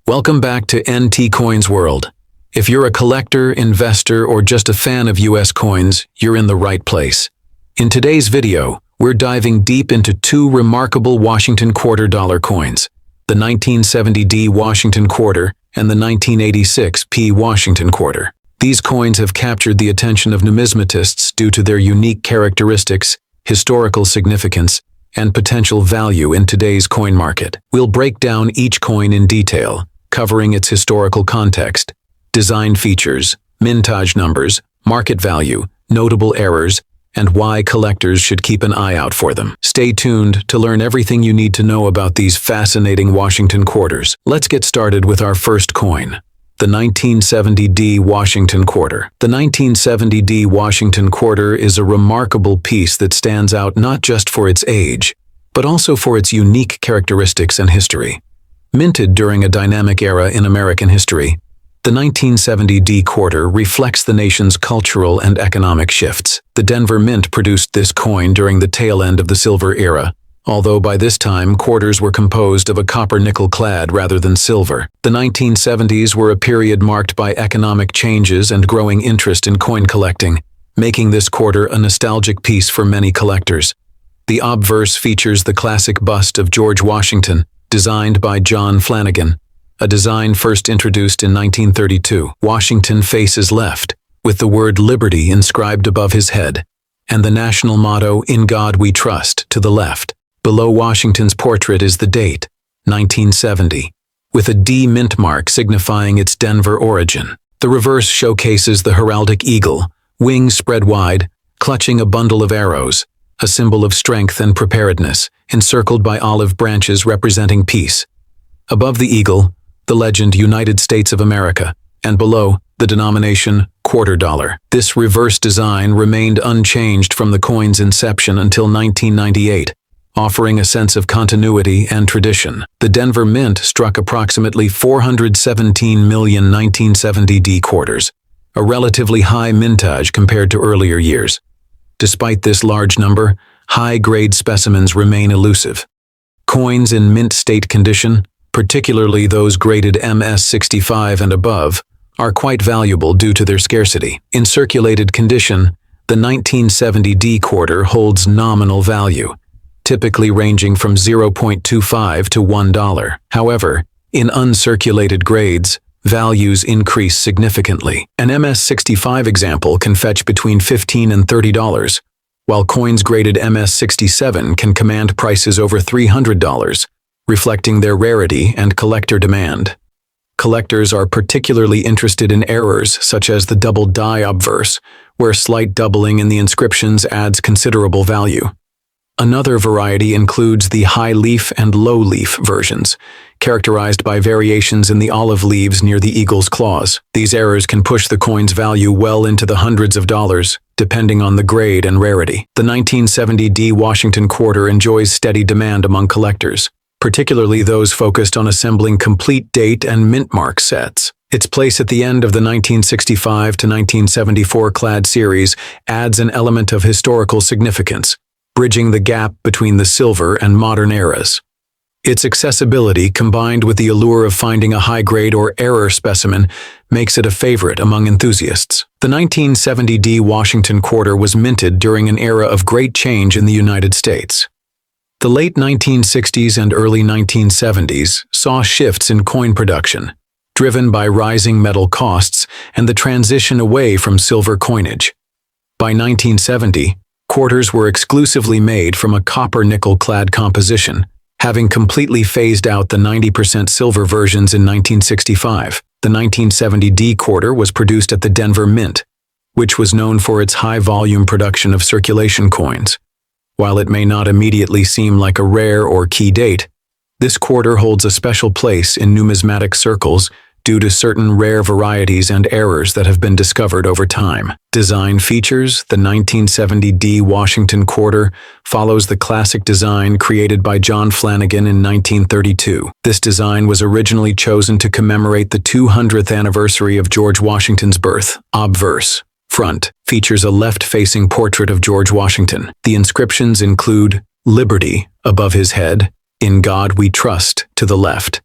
Welcome back to NT Coins World. If you're a collector, investor, or just a fan of US coins, you're in the right place. In today's video, we're diving deep into two remarkable Washington quarter dollar coins, the 1970 D Washington quarter and the 1986 P Washington quarter. These coins have captured the attention of numismatists due to their unique characteristics, historical significance, and potential value in today's coin market. We'll break down each coin in detail, covering its historical context, design features, mintage numbers, market value, notable errors, and why collectors should keep an eye out for them. Stay tuned to learn everything you need to know about these fascinating Washington quarters. Let's get started with our first coin, the 1970 D Washington quarter. The 1970 D Washington quarter is a remarkable piece that stands out not just for its age, but also for its unique characteristics and history. Minted during a dynamic era in American history, the 1970 D quarter reflects the nation's cultural and economic shifts. The Denver Mint produced this coin during the tail end of the silver era, although by this time quarters were composed of a copper-nickel clad rather than silver. The 1970s were a period marked by economic changes and growing interest in coin collecting, making this quarter a nostalgic piece for many collectors. The obverse features the classic bust of George Washington, designed by John Flanagan, a design first introduced in 1932. Washington faces left, with the word Liberty inscribed above his head, and the national motto, "In God We Trust," to the left. Below Washington's portrait is the date, 1970, with a D mint mark signifying its Denver origin. The reverse showcases the heraldic eagle, wings spread wide, clutching a bundle of arrows, a symbol of strength and preparedness, encircled by olive branches representing peace. Above the eagle, the legend United States of America, and below, the denomination quarter dollar. This reverse design remained unchanged from the coin's inception until 1998. Offering a sense of continuity and tradition. The Denver Mint struck approximately 417 million 1970 D quarters, a relatively high mintage compared to earlier years. Despite this large number, high-grade specimens remain elusive. Coins in mint state condition, particularly those graded MS65 and above, are quite valuable due to their scarcity. In circulated condition, the 1970 D quarter holds nominal value, typically ranging from 0.25 to $1. However, in uncirculated grades, values increase significantly. An MS65 example can fetch between $15 and $30, while coins graded MS67 can command prices over $300, reflecting their rarity and collector demand. Collectors are particularly interested in errors such as the double die obverse, where slight doubling in the inscriptions adds considerable value. Another variety includes the high leaf and low leaf versions, characterized by variations in the olive leaves near the eagle's claws. These errors can push the coin's value well into the hundreds of dollars, depending on the grade and rarity. The 1970 D Washington quarter enjoys steady demand among collectors, particularly those focused on assembling complete date and mint mark sets. Its place at the end of the 1965 to 1974 clad series adds an element of historical significance, bridging the gap between the silver and modern eras. Its accessibility, combined with the allure of finding a high-grade or error specimen, makes it a favorite among enthusiasts. The 1970 D Washington quarter was minted during an era of great change in the United States. The late 1960s and early 1970s saw shifts in coin production, driven by rising metal costs and the transition away from silver coinage. By 1970, quarters were exclusively made from a copper-nickel clad composition, having completely phased out the 90% silver versions in 1965. The 1970 D quarter was produced at the Denver Mint, which was known for its high-volume production of circulation coins. While it may not immediately seem like a rare or key date, this quarter holds a special place in numismatic circles due to certain rare varieties and errors that have been discovered over time. Design features: the 1970 D Washington quarter follows the classic design created by John Flanagan in 1932. This design was originally chosen to commemorate the 200th anniversary of George Washington's birth. Obverse front features a left-facing portrait of George Washington. The inscriptions include "Liberty" above his head, "In God We Trust" to the left,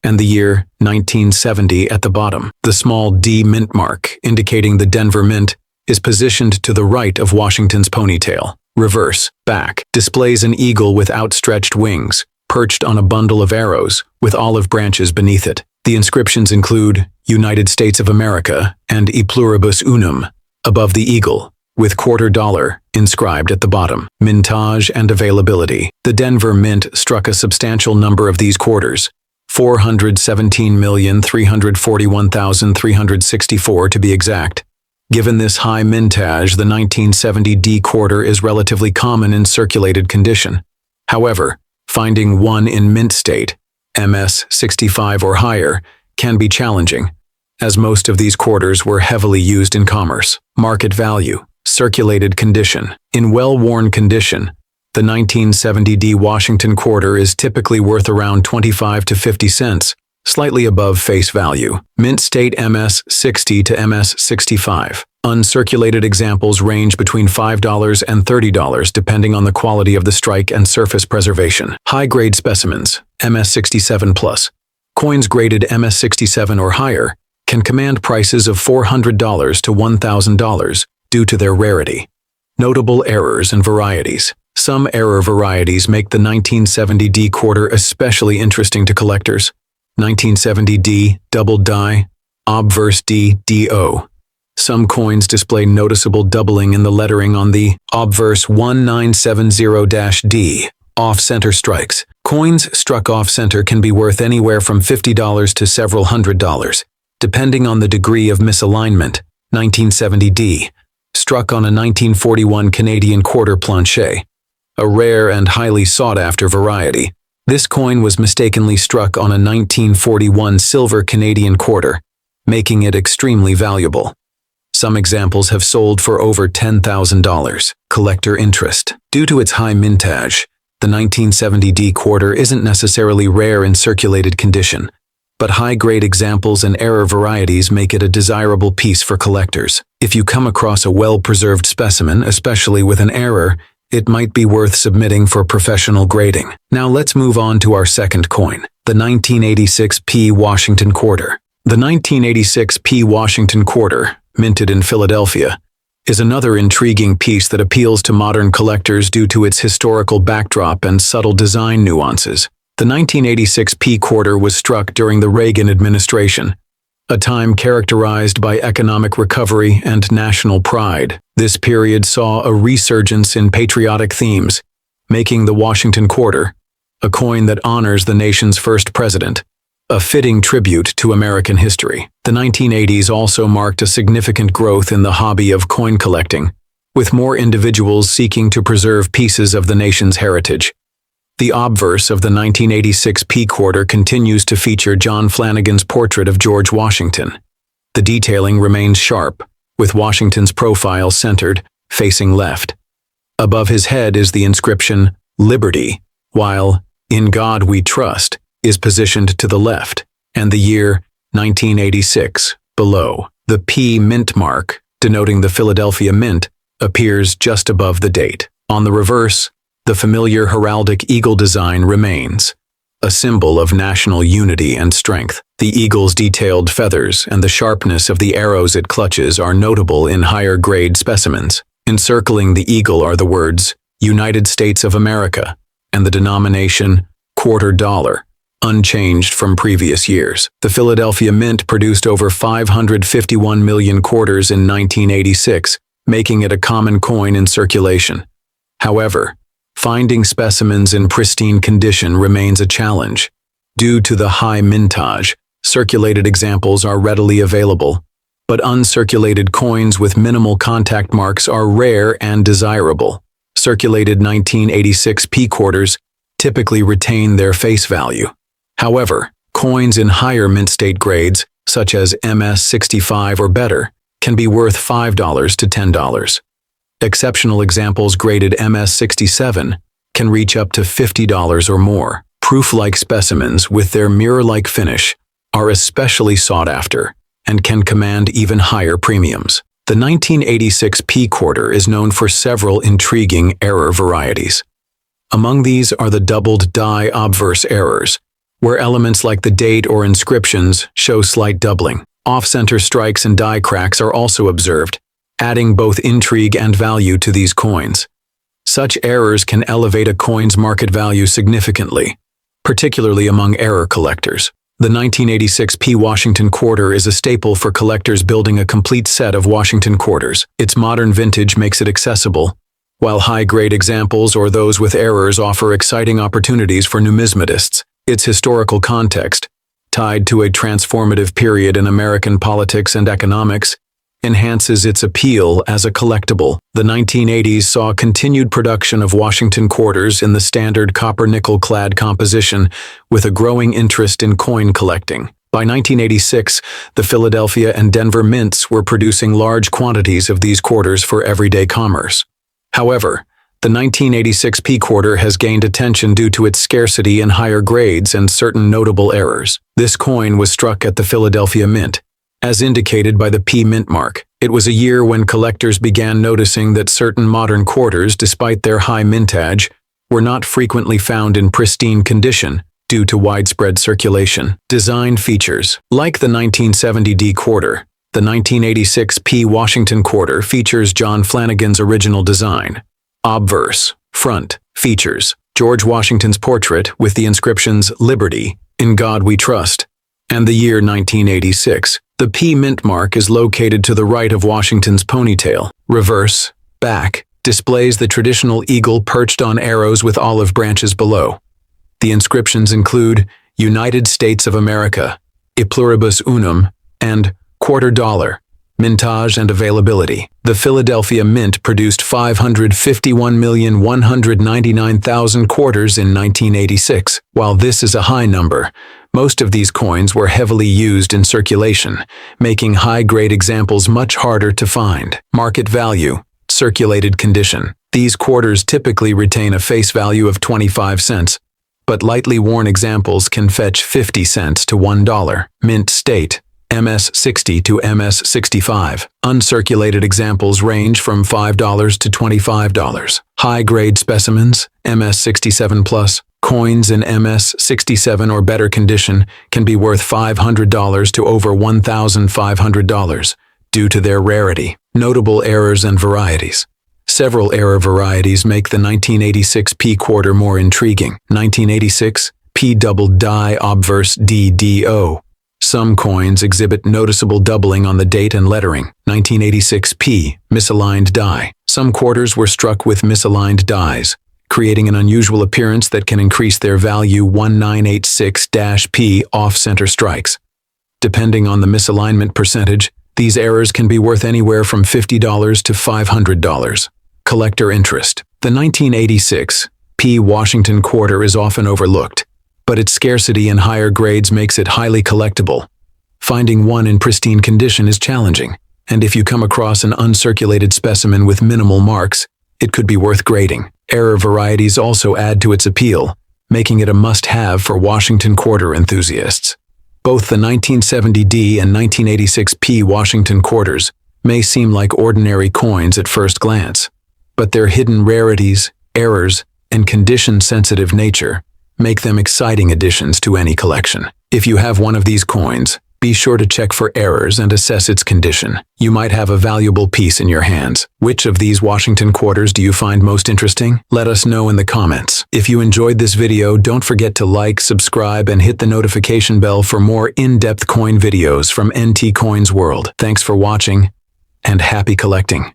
and the year 1970 at the bottom. The small D mint mark, indicating the Denver Mint, is positioned to the right of Washington's ponytail. Reverse, back, displays an eagle with outstretched wings, perched on a bundle of arrows, with olive branches beneath it. The inscriptions include United States of America and E pluribus unum above the eagle, with $quarter inscribed at the bottom. Mintage and availability. The Denver Mint struck a substantial number of these quarters, 417,341,364 to be exact. Given this high mintage, the 1970 D quarter is relatively common in circulated condition. However, finding one in mint state, MS 65 or higher, can be challenging, as most of these quarters were heavily used in commerce. Market value. Circulated condition. In well-worn condition, the 1970 D Washington quarter is typically worth around 25 to 50 cents, slightly above face value. Mint state MS 60 to MS 65. Uncirculated examples range between $5 and $30 depending on the quality of the strike and surface preservation. High-grade specimens, MS 67 plus. Coins graded MS 67 or higher can command prices of $400 to $1,000 due to their rarity. Notable errors and varieties. Some error varieties make the 1970 D quarter especially interesting to collectors. 1970 D, double die, obverse D, DO. Some coins display noticeable doubling in the lettering on the obverse 1970-D, off-center strikes. Coins struck off-center can be worth anywhere from $50 to several $100s, depending on the degree of misalignment. 1970 D, struck on a 1941 Canadian quarter planche, a rare and highly sought-after variety. This coin was mistakenly struck on a 1941 silver Canadian quarter, making it extremely valuable. Some examples have sold for over $10,000. Collector interest. Due to its high mintage, the 1970 D quarter isn't necessarily rare in circulated condition, but high-grade examples and error varieties make it a desirable piece for collectors. If you come across a well-preserved specimen, especially with an error, it might be worth submitting for professional grading. Now let's move on to our second coin, the 1986 P Washington quarter. The 1986 P Washington quarter, minted in Philadelphia, is another intriguing piece that appeals to modern collectors due to its historical backdrop and subtle design nuances. The 1986 P quarter was struck during the Reagan administration, a time characterized by economic recovery and national pride. This period saw a resurgence in patriotic themes, making the Washington quarter, a coin that honors the nation's first president, a fitting tribute to American history. The 1980s also marked a significant growth in the hobby of coin collecting, with more individuals seeking to preserve pieces of the nation's heritage. The obverse of the 1986 P quarter continues to feature John Flanagan's portrait of George Washington. The detailing remains sharp, with Washington's profile centered, facing left. Above his head is the inscription, Liberty, while In God We Trust is positioned to the left, and the year 1986 below. The P mint mark, denoting the Philadelphia Mint, appears just above the date. On the reverse, the familiar heraldic eagle design remains, a symbol of national unity and strength. The eagle's detailed feathers and the sharpness of the arrows it clutches are notable in higher-grade specimens. Encircling the eagle are the words, United States of America, and the denomination, $quarter, unchanged from previous years. The Philadelphia Mint produced over 551 million quarters in 1986, making it a common coin in circulation. However, finding specimens in pristine condition remains a challenge. Due to the high mintage, circulated examples are readily available, but uncirculated coins with minimal contact marks are rare and desirable. Circulated 1986 P quarters typically retain their face value. However, coins in higher mint state grades, such as MS 65 or better, can be worth $5 to $10. Exceptional examples graded MS 67 can reach up to $50 or more. Proof-like specimens with their mirror-like finish are especially sought after and can command even higher premiums. The 1986 P quarter is known for several intriguing error varieties. Among these are the doubled die obverse errors, where elements like the date or inscriptions show slight doubling. Off-center strikes and die cracks are also observed, adding both intrigue and value to these coins. Such errors can elevate a coin's market value significantly, particularly among error collectors. The 1986 P Washington quarter is a staple for collectors building a complete set of Washington quarters. Its modern vintage makes it accessible, while high-grade examples or those with errors offer exciting opportunities for numismatists. Its historical context, tied to a transformative period in American politics and economics, enhances its appeal as a collectible. The 1980s saw continued production of Washington quarters in the standard copper-nickel-clad composition, with a growing interest in coin collecting. By 1986, the Philadelphia and Denver mints were producing large quantities of these quarters for everyday commerce. However, the 1986 P quarter has gained attention due to its scarcity in higher grades and certain notable errors. This coin was struck at the Philadelphia Mint, as indicated by the P mint mark. It was a year when collectors began noticing that certain modern quarters, despite their high mintage, were not frequently found in pristine condition due to widespread circulation. Design features. Like the 1970 D quarter, the 1986 P Washington quarter features John Flanagan's original design. Obverse. Front. Features. George Washington's portrait with the inscriptions "Liberty," "In God We Trust," and the year 1986. The P mint mark is located to the right of Washington's ponytail. Reverse. Back. Displays the traditional eagle perched on arrows with olive branches below. The inscriptions include "United States of America," "E pluribus unum," and $quarter. Mintage and availability. The Philadelphia Mint produced 551,199,000 quarters in 1986. While this is a high number, most of these coins were heavily used in circulation, making high-grade examples much harder to find. Market value. Circulated condition. These quarters typically retain a face value of 25 cents, but lightly worn examples can fetch 50 cents to $1. Mint state. MS-60 to MS-65. Uncirculated examples range from $5 to $25. High-grade specimens, MS-67+, coins in MS-67 or better condition can be worth $500 to over $1,500 due to their rarity. Notable errors and varieties. Several error varieties make the 1986 P quarter more intriguing. 1986 P double die obverse DDO. Some coins exhibit noticeable doubling on the date and lettering. 1986 P misaligned die. Some quarters were struck with misaligned dies, creating an unusual appearance that can increase their value. 1986-P off-center strikes. Depending on the misalignment percentage, these errors can be worth anywhere from $50 to $500. Collector interest. The 1986 P Washington quarter is often overlooked, but its scarcity in higher grades makes it highly collectible. Finding one in pristine condition is challenging, and if you come across an uncirculated specimen with minimal marks, it could be worth grading. Error varieties also add to its appeal, making it a must-have for Washington quarter enthusiasts. Both the 1970 D and 1986 P Washington quarters may seem like ordinary coins at first glance, but their hidden rarities, errors, and condition-sensitive nature make them exciting additions to any collection. If you have one of these coins, be sure to check for errors and assess its condition. You might have a valuable piece in your hands. Which of these Washington quarters do you find most interesting? Let us know in the comments. If you enjoyed this video, don't forget to like, subscribe, and hit the notification bell for more in-depth coin videos from NT Coins World. Thanks for watching, and happy collecting.